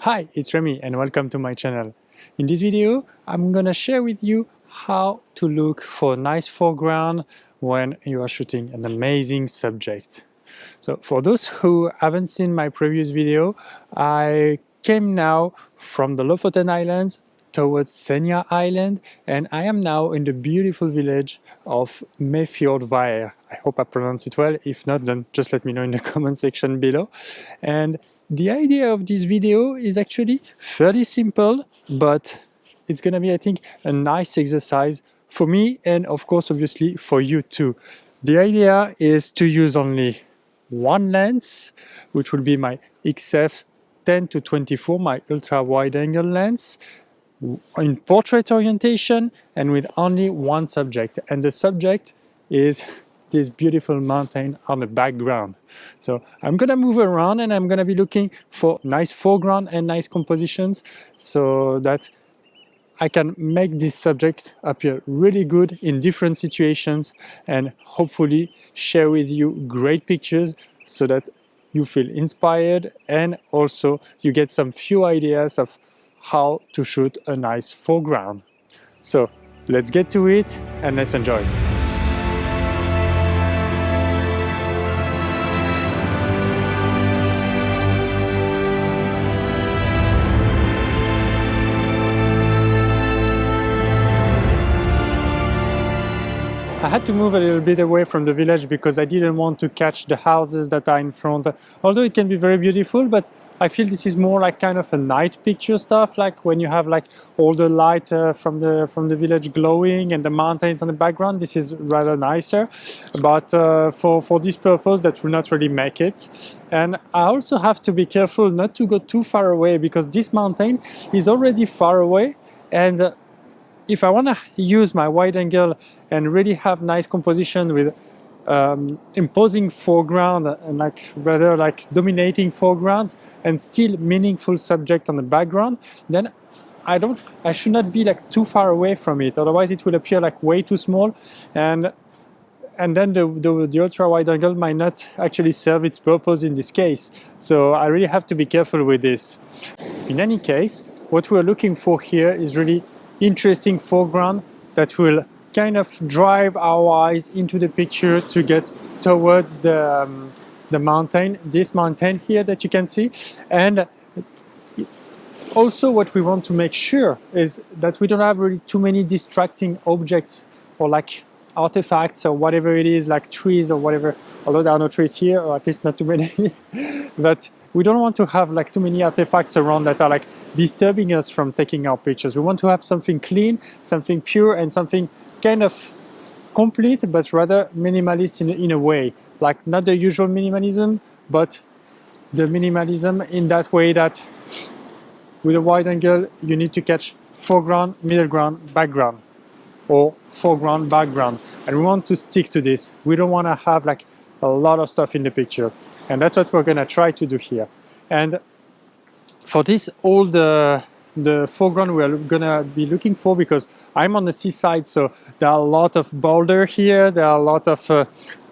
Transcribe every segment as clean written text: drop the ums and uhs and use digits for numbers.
Hi, it's Remy and welcome to my channel. In this video, I'm gonna share with you how to look for a nice foreground when you are shooting an amazing subject. So for those who haven't seen my previous video, I came now from the Lofoten Islands towards Senja Island, and I am now in the beautiful village of Mefjordvær. I hope I pronounce it well. If not, then just let me know in the comment section below. And the idea of this video is actually fairly simple, but it's gonna be, I think, a nice exercise for me and of course, obviously, for you too. The idea is to use only one lens, which will be my XF 10 to 24, my ultra wide angle lens, in portrait orientation and with only one subject. And the subject is this beautiful mountain on the background. So I'm gonna move around and I'm gonna be looking for nice foreground and nice compositions so that I can make this subject appear really good in different situations and hopefully share with you great pictures so that you feel inspired and also you get some few ideas of how to shoot a nice foreground. So let's get to it and let's enjoy. I had to move a little bit away from the village because I didn't want to catch the houses that are in front. Although it can be very beautiful, but I feel this is more like kind of a night picture stuff, like when you have like all the light from the village glowing and the mountains on the background. This is rather nicer, but for this purpose, that will not really make it. And I also have to be careful not to go too far away because this mountain is already far away, and if I want to use my wide angle and really have nice composition with imposing foreground and like rather like dominating foregrounds and still meaningful subject on the background, then I should not be like too far away from it. Otherwise, it will appear like way too small, and then the ultra wide angle might not actually serve its purpose in this case. So I really have to be careful with this. In any case, what we're looking for here is really interesting foreground that will kind of drive our eyes into the picture to get towards the mountain, this mountain here that you can see. And also what we want to make sure is that we don't have really too many distracting objects or like artifacts or whatever it is, like trees or whatever, although there are no trees here, or at least not too many. But we don't want to have like too many artifacts around that are like disturbing us from taking our pictures. We want to have something clean, something pure, and something kind of complete, but rather minimalist in a way. Like not the usual minimalism, but the minimalism in that way that with a wide angle, you need to catch foreground, middle ground, background, or foreground, background. And we want to stick to this. We don't want to have like a lot of stuff in the picture. And that's what we're going to try to do here. And for this, all the foreground we're going to be looking for, because I'm on the seaside, so there are a lot of boulder here. There are a lot of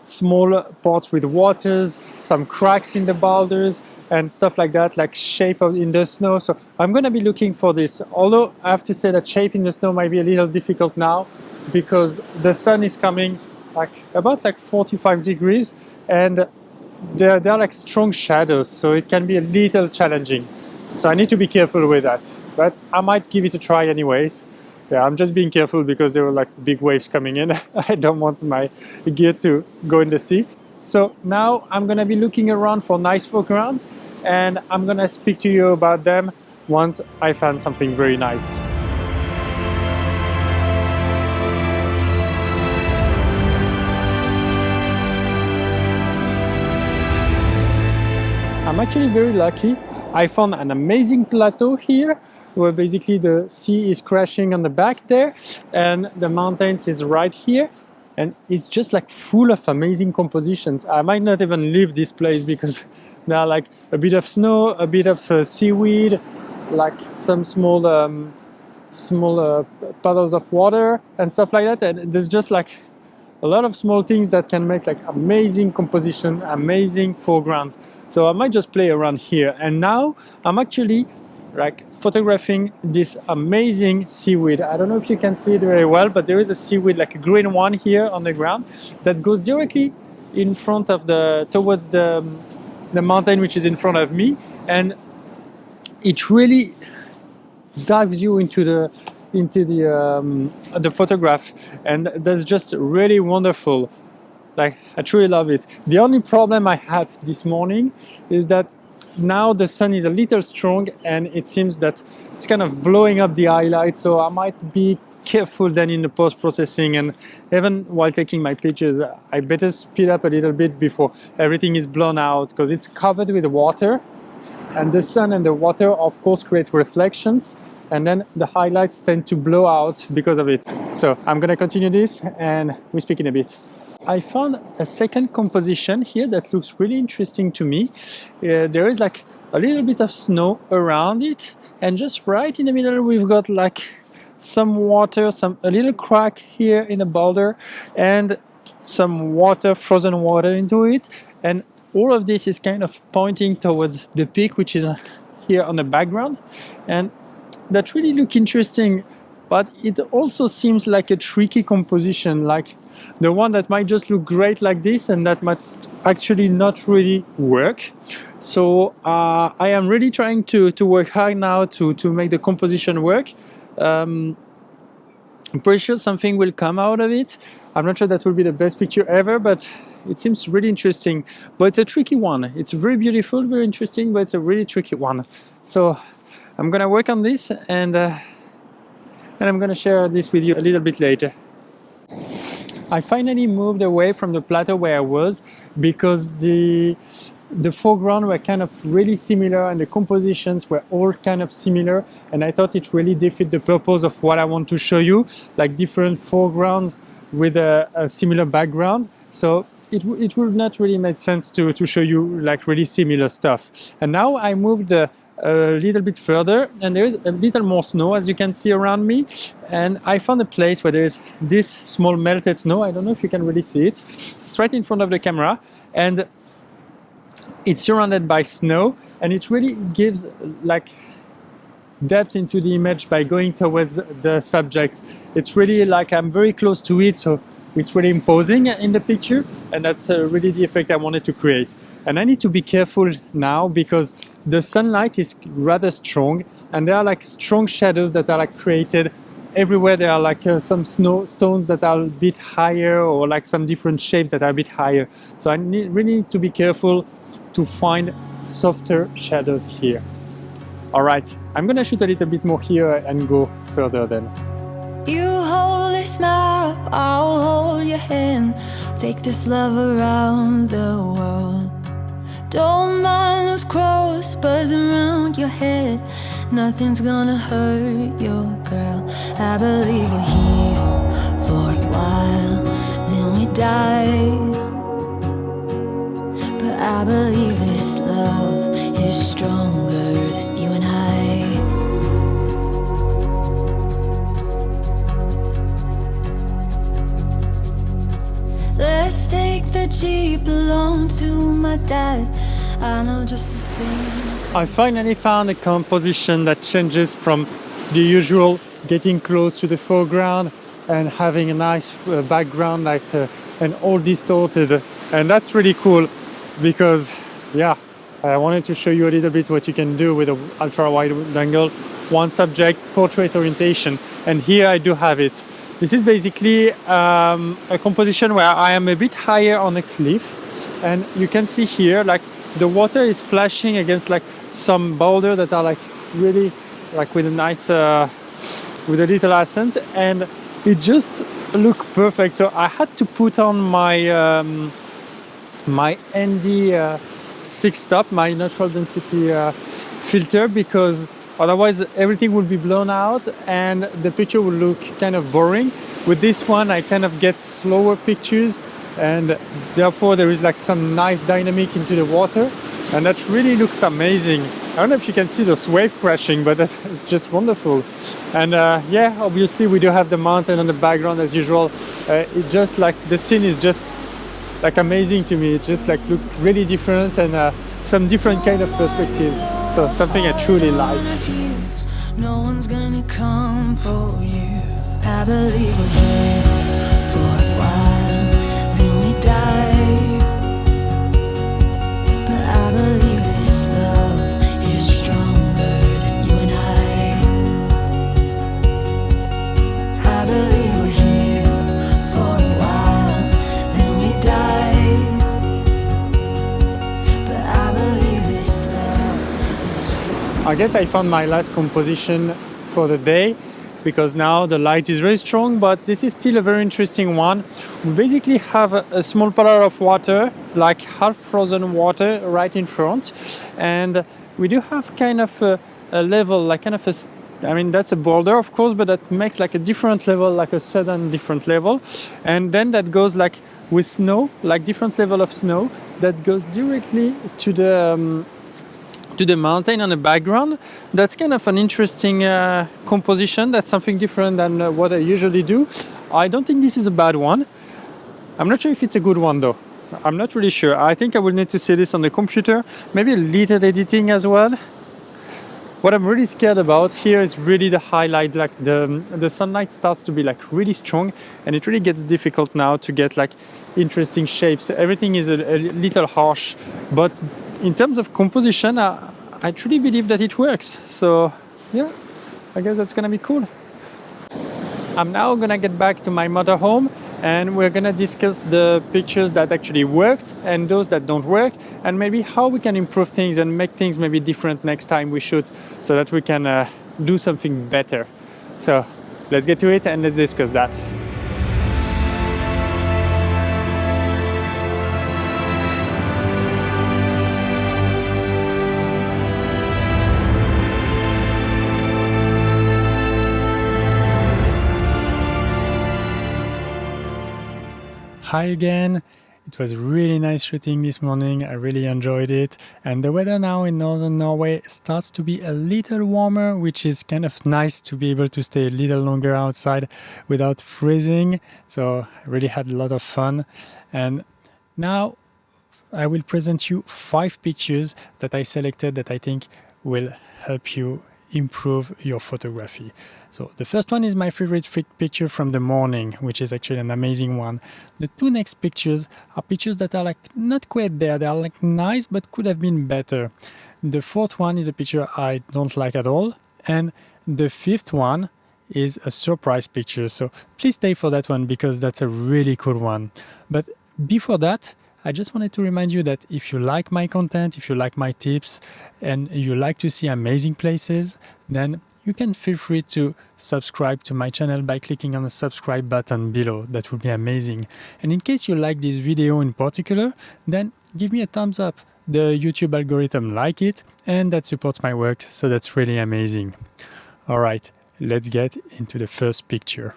small parts with waters, some cracks in the boulders and stuff like that, like shape in the snow. So I'm going to be looking for this. Although I have to say that shape in the snow might be a little difficult now because the sun is coming like about like 45 degrees and there are like strong shadows, so it can be a little challenging. So I need to be careful with that, but I might give it a try anyways. Yeah, I'm just being careful because there were like big waves coming in. I don't want my gear to go in the sea. So now I'm gonna be looking around for nice foregrounds and I'm gonna speak to you about them once I find something very nice. I'm actually very lucky. I found an amazing plateau here where basically the sea is crashing on the back there and the mountains is right here, and it's just like full of amazing compositions. I might not even leave this place because there are like a bit of snow, a bit of seaweed, like some small puddles of water and stuff like that, and there's just like a lot of small things that can make like amazing composition, amazing foregrounds. So I might just play around here. And now I'm actually like photographing this amazing seaweed. I don't know if you can see it very well, but there is a seaweed, like a green one here on the ground, that goes directly in front of towards the mountain which is in front of me, and it really dives you into the photograph, and that's just really wonderful. Like, I truly love it. The only problem I have this morning is that now the sun is a little strong and it seems that it's kind of blowing up the highlights, so I might be careful then in the post-processing, and even while taking my pictures I better speed up a little bit before everything is blown out, because it's covered with water, and the sun and the water of course create reflections, and then the highlights tend to blow out because of it. So I'm gonna continue this and we speak in a bit. I found a second composition here that looks really interesting to me. There is like a little bit of snow around it, and just right in the middle we've got like some water, a little crack here in a boulder, and some water, frozen water into it, and all of this is kind of pointing towards the peak, which is here on the background, and that really look interesting. But it also seems like a tricky composition, like the one that might just look great like this and that might actually not really work. So I am really trying to work hard now to make the composition work. I'm pretty sure something will come out of it. I'm not sure that will be the best picture ever, but it seems really interesting. But it's a tricky one. It's very beautiful, very interesting, but it's a really tricky one. So I'm gonna work on this, and I'm gonna share this with you a little bit later. I finally moved away from the plateau where I was, because the foreground were kind of really similar and the compositions were all kind of similar, and I thought it really defeated the purpose of what I want to show you, like different foregrounds with a similar background. So it would not really make sense to show you like really similar stuff. And now I moved a little bit further, and there is a little more snow, as you can see around me, and I found a place where there is this small melted snow. I don't know if you can really see it. It's right in front of the camera, and it's surrounded by snow, and it really gives like depth into the image by going towards the subject. It's really like I'm very close to it, so it's really imposing in the picture, and that's really the effect I wanted to create. And I need to be careful now because the sunlight is rather strong, and there are like strong shadows that are like created everywhere. There are like some snow stones that are a bit higher, or like some different shapes that are a bit higher. So I really need to be careful to find softer shadows here. All right, I'm gonna shoot a little bit more here and go further then. You hold this map, I'll hold your hand. Take this love around the world. Don't mind those crows buzzing around your head. Nothing's gonna hurt your girl. I believe we're here for a while, then we die. But I believe this love is stronger than you and I. Let's take the Jeep along to my dad. I know just the things. I finally found a composition that changes from the usual getting close to the foreground and having a nice background, like and all distorted, and that's really cool because yeah, I wanted to show you a little bit what you can do with an ultra wide angle, one subject, portrait orientation, and here I do have it. This is basically a composition where I am a bit higher on a cliff, and you can see here like the water is splashing against like some boulder that are like really like with a nice with a little accent, and it just look perfect. So I had to put on my my ND 6 stop, my natural density filter, because otherwise everything will be blown out and the picture will look kind of boring. With this one I kind of get slower pictures, and therefore there is like some nice dynamic into the water, and that really looks amazing. I don't know if you can see those waves crashing, but it's just wonderful. And yeah, obviously we do have the mountain on the background as usual. It just like the scene is just like amazing to me. It just like looked really different, and some different kind of perspectives. So something I truly like. no one's gonna come for you. I believe we're here for a while, then we die. But I believe this love is stronger than you and I. I believe we're here for a while, then we die. But I believe this love is stronger. I guess I found my last composition for the day, because now the light is very strong, but this is still a very interesting one. We basically have a small puddle of water, like half frozen water right in front, and we do have kind of a level, like kind of I mean, that's a boulder of course, but that makes like a different level, like a sudden different level, and then that goes like with snow, like different level of snow that goes directly to the mountain on the background. That's kind of an interesting composition. That's something different than what I usually do. I don't think this is a bad one. I'm not sure if it's a good one though. I'm not really sure. I think I will need to see this on the computer, maybe a little editing as well. What I'm really scared about here is really the highlight, like the sunlight starts to be like really strong, and it really gets difficult now to get like interesting shapes. Everything is a little harsh, but in terms of composition, I truly believe that it works. So yeah, I guess that's gonna be cool. I'm now gonna get back to my motorhome, and we're gonna discuss the pictures that actually worked and those that don't work, and maybe how we can improve things and make things maybe different next time we shoot, so that we can do something better. So let's get to it and let's discuss that. Hi again. It was really nice shooting this morning. I really enjoyed it. And the weather now in northern Norway starts to be a little warmer, which is kind of nice to be able to stay a little longer outside without freezing. So I really had a lot of fun. And now I will present you 5 pictures that I selected that I think will help you improve your photography. So the first one is my favorite picture from the morning, which is actually an amazing one. The 2 next pictures are pictures that are like not quite there. They are like nice, but could have been better. The 4th one is a picture I don't like at all. And the 5th one is a surprise picture. So please stay for that one, because that's a really cool one. But before that, I just wanted to remind you that if you like my content, if you like my tips, and you like to see amazing places, then you can feel free to subscribe to my channel by clicking on the subscribe button below. That would be amazing. And in case you like this video in particular, then give me a thumbs up. The YouTube algorithm like it, and that supports my work, so that's really amazing. All right, let's get into the first picture.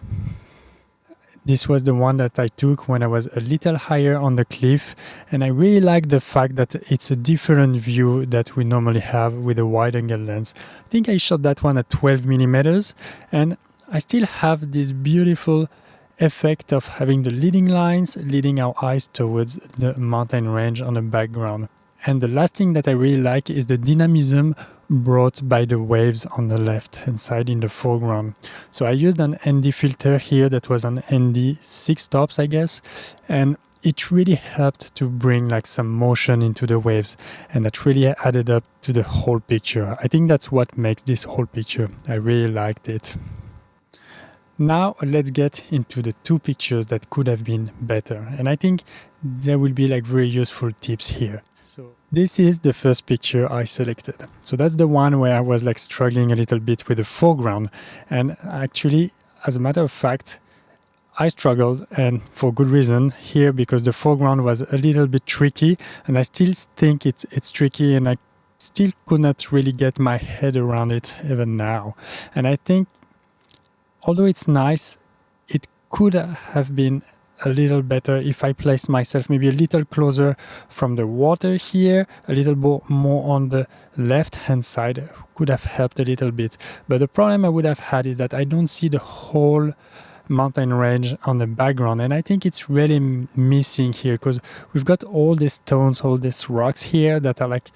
This was the one that I took when I was a little higher on the cliff, and I really like the fact that it's a different view that we normally have with a wide angle lens. I think I shot that one at 12 millimeters, and I still have this beautiful effect of having the leading lines leading our eyes towards the mountain range on the background. And the last thing that I really like is the dynamism brought by the waves on the left hand side in the foreground. So I used an ND filter here that was an ND 6 tops, I guess, and it really helped to bring like some motion into the waves, and that really added up to the whole picture. I think that's what makes this whole picture. I really liked it. Now let's get into the 2 pictures that could have been better, and I think there will be like very useful tips here. So this is the first picture I selected. So that's the one where I was like struggling a little bit with the foreground, and actually, as a matter of fact, I struggled, and for good reason here, because the foreground was a little bit tricky, and I still think it's tricky, and I still could not really get my head around it even now. And I think although it's nice, it could have been a little better if I placed myself maybe a little closer from the water here, a little more on the left hand side. Could have helped a little bit. But the problem I would have had is that I don't see the whole mountain range on the background, and I think it's really missing here, because we've got all these stones, all these rocks here that are like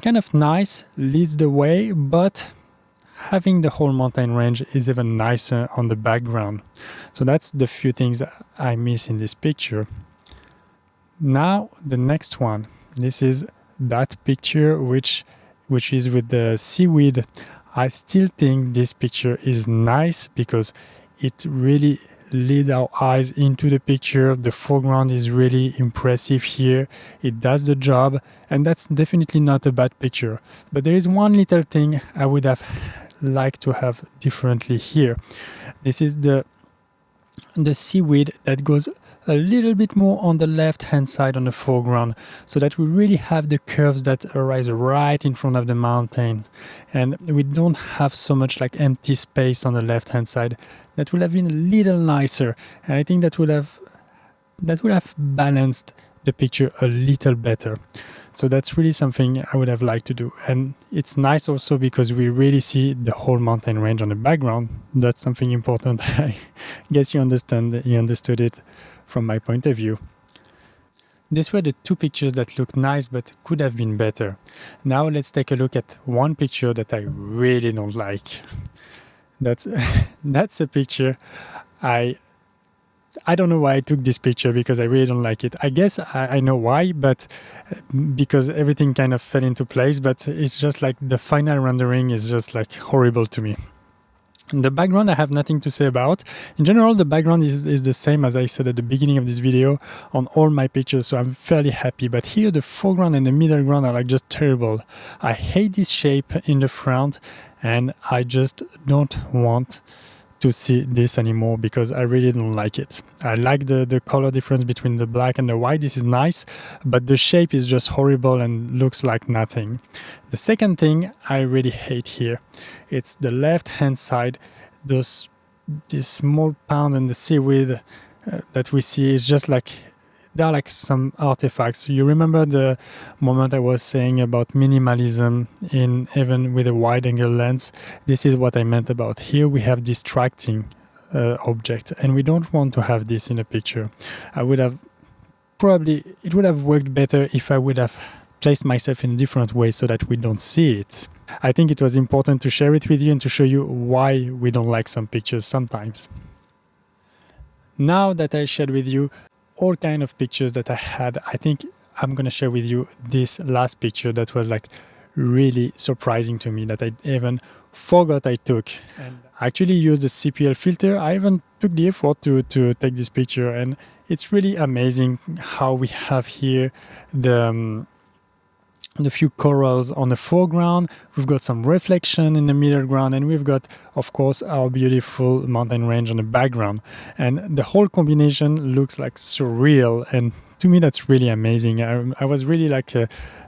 kind of nice, leads the way, but having the whole mountain range is even nicer on the background. So that's the few things I miss in this picture. Now the next one, this is that picture which is with the seaweed. I still think this picture is nice because it really leads our eyes into the picture. The foreground is really impressive here. It does the job, and that's definitely not a bad picture. But there is one little thing I would have liked to have differently here. This is the seaweed that goes a little bit more on the left hand side on the foreground, so that we really have the curves that arise right in front of the mountain, and we don't have so much like empty space on the left hand side. That would have been a little nicer, and I think that would have balanced the picture a little better. So that's really something I would have liked to do. And it's nice also because we really see the whole mountain range on the background. That's something important. I guess you understood it from my point of view. These were the two pictures that looked nice but could have been better. Now let's take a look at one picture that I really don't like. That's a picture I don't know why I took this picture, because I really don't like it. I guess I know why, but because everything kind of fell into place, but it's just like the final rendering is just like horrible to me. The background I have nothing to say about. In general, the background is the same as I said at the beginning of this video on all my pictures, so I'm fairly happy. But here the foreground and the middle ground are like just terrible. I hate this shape in the front, and I just don't want to see this anymore because I really don't like it. I like the color difference between the black and the white. This is nice, but the shape is just horrible and looks like nothing. The second thing I really hate here, it's the left hand side. This small pond and the seaweed that we see is just like, there are like some artifacts. You remember the moment I was saying about minimalism even with a wide angle lens? This is what I meant about. Here we have distracting object, and we don't want to have this in a picture. It would have worked better if I would have placed myself in a different way so that we don't see it. I think it was important to share it with you and to show you why we don't like some pictures sometimes. Now that I shared with you all kind of pictures that I had, I think I'm gonna share with you this last picture that was like really surprising to me, that I even forgot I took. And I actually used the CPL filter. I even took the effort to take this picture, and it's really amazing how we have here the few corals on the foreground. We've got some reflection in the middle ground, and we've got, of course, our beautiful mountain range on the background. And the whole combination looks like surreal, and to me that's really amazing. I was really like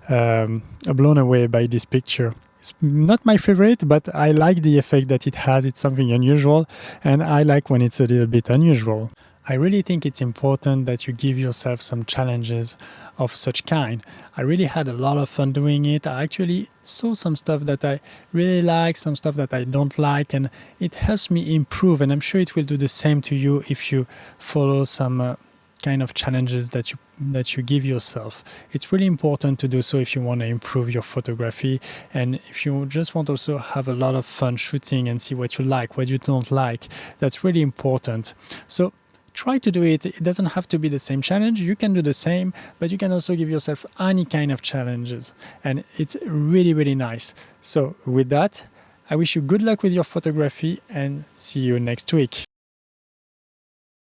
blown away by this picture. It's not my favorite, but I like the effect that it has. It's something unusual, and I like when it's a little bit unusual. I really think it's important that you give yourself some challenges of such kind. I really had a lot of fun doing it. I actually saw some stuff that I really like, some stuff that I don't like, and it helps me improve, and I'm sure it will do the same to you if you follow some kind of challenges that you give yourself. It's really important to do so if you want to improve your photography, and if you just want also have a lot of fun shooting and see what you like, what you don't like. That's really important. So try to do it. It doesn't have to be the same challenge. You can do the same, but you can also give yourself any kind of challenges, and it's really, really nice. So with that, I wish you good luck with your photography, and see you next week.